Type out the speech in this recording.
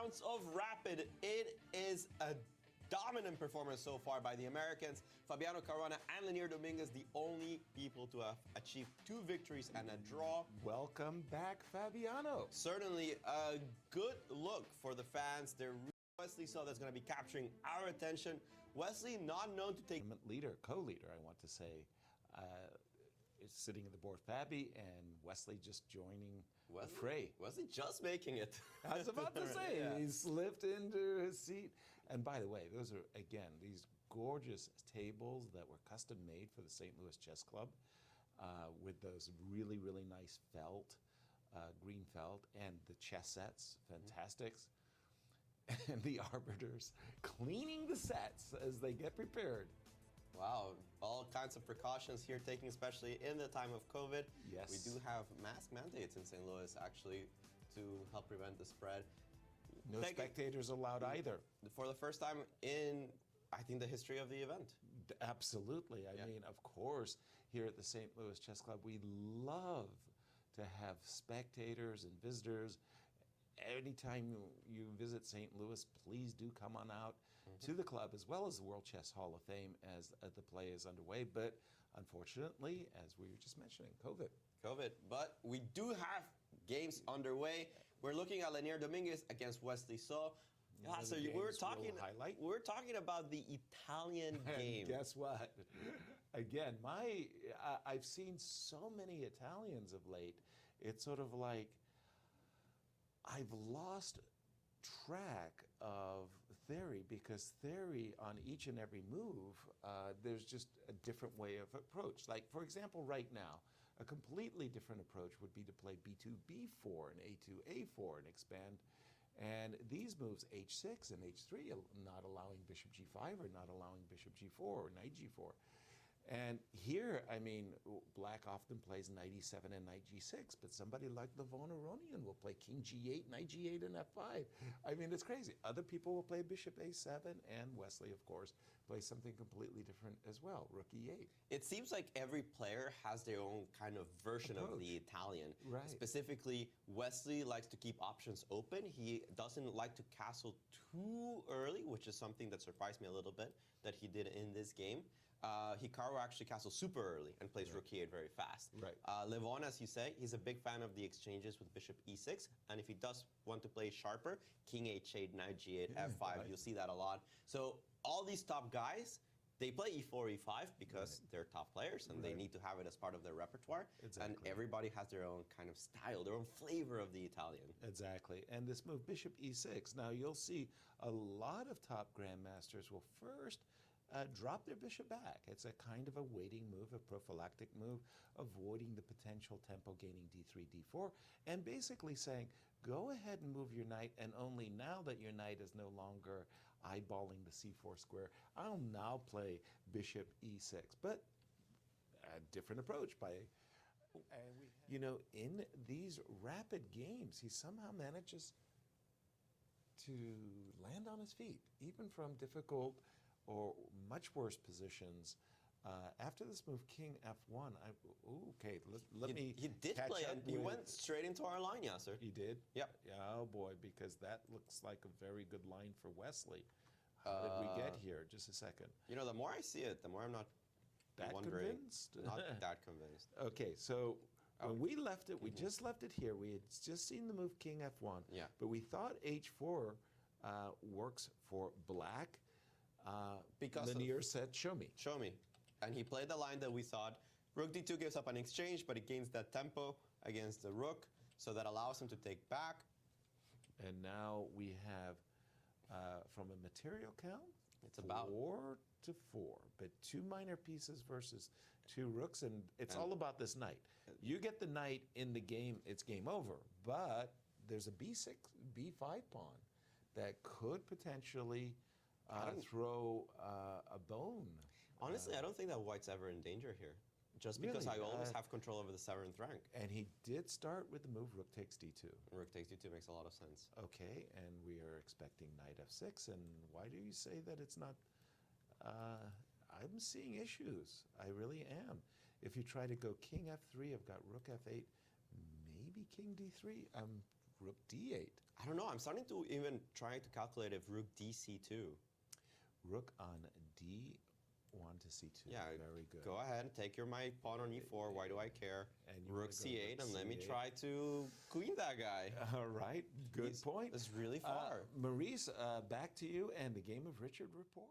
rounds of Rapid. It is a dominant performance so far by the Americans. Fabiano Caruana and Leinier Dominguez, the only people to have achieved 2 victories and a draw. Welcome back, Fabiano. Certainly a good look for the fans. Wesley saw that's going to be capturing our attention. Wesley, not known to take... Co-leader, I want to say, is sitting at the board. Fabi and Wesley just joining the fray. Wesley just making it. I was about to say, yeah. He slipped into his seat. And by the way, those are, again, these gorgeous tables that were custom made for the St. Louis Chess Club with those really, really nice felt, green felt, and the chess sets, fantastics. And the arbiters cleaning the sets as they get prepared. Wow, all kinds of precautions here taken, especially in the time of COVID. Yes. We do have mask mandates in St. Louis, actually, to help prevent the spread. No spectators allowed either. For the first time in, I think, the history of the event. Absolutely. I mean, of course, here at the St. Louis Chess Club, we love to have spectators and visitors. Anytime you visit St. Louis, please do come on out to the club, as well as the World Chess Hall of Fame as the play is underway. But unfortunately, as we were just mentioning, COVID. But we do have games underway. We're looking at Leinier Dominguez against Wesley So. So we're talking about the Italian game. And guess what? Again, I've seen so many Italians of late. It's sort of like I've lost track of theory, because theory on each and every move, there's just a different way of approach. Like, for example, right now, a completely different approach would be to play b2, b4, and a2, a4, and expand. And these moves, h6 and h3, not allowing bishop g5 or not allowing bishop g4 or knight g4. And here, I mean, black often plays knight e7 and knight g6, but somebody like the Vonaronian will play king g8, knight g8, and f5. I mean, it's crazy. Other people will play bishop a7, and Wesley, of course, plays something completely different as well, rook e8. It seems like every player has their own kind of version of the Italian. Right. Specifically, Wesley likes to keep options open. He doesn't like to castle too early, which is something that surprised me a little bit that he did in this game. Hikaru actually castles super early and plays rook e8 very fast. Right. Levon, as you say, he's a big fan of the exchanges with bishop e6, and if he does want to play sharper, king h8, knight g8, f5, right. You'll see that a lot. So all these top guys, they play e4, e5 because they're top players and they need to have it as part of their repertoire. Exactly. And everybody has their own kind of style, their own flavor of the Italian. Exactly. And this move, bishop e6, now you'll see a lot of top grandmasters will first drop their bishop back. It's a kind of a waiting move, a prophylactic move, avoiding the potential tempo gaining d3, d4, and basically saying, go ahead and move your knight, and only now that your knight is no longer eyeballing the c4 square, I'll now play bishop e6. But a different approach by, you know, in these rapid games, he somehow manages to land on his feet, even from difficult or much worse positions. After this move, king f1, okay, let me He did catch play up it. He went straight into our line, Yasser. He did? Yep. Yeah, oh boy, because that looks like a very good line for Wesley. How did we get here? Just a second. You know, the more I see it, the more I'm not wondering. Convinced? Not that convinced. Okay, so when we left it, we just left it here. We had just seen the move king f1. Yeah. But we thought h4 works for black. Because Leinier said, show me. Show me. And he played the line that we thought. Rook d2 gives up an exchange, but it gains that tempo against the rook, so that allows him to take back. And now we have, from a material count, it's about 4 to 4, but 2 minor pieces versus 2 rooks, and it's all about this knight. You get the knight in the game, it's game over, but there's a b6, b5 pawn that could potentially throw a bone. Honestly, I don't think that white's ever in danger here, just because I always have control over the 7th rank. And he did start with the move rook takes d2. Rook takes d2 makes a lot of sense. Okay, and we are expecting knight f6, and why do you say that it's not? I'm seeing issues. I really am. If you try to go king f3, I've got rook f8, maybe king d3. I'm rook d8. I don't know. I'm starting to even try to calculate if rook dc2. Rook on d1 to c2. Yeah, very good. Go ahead, take my pawn on e4. Why do I care? And you Rook wanna go c8, rook and let me c8. try to queen that guy. All right, good point. It's really far. Maurice, back to you and the game of Richard Rapport.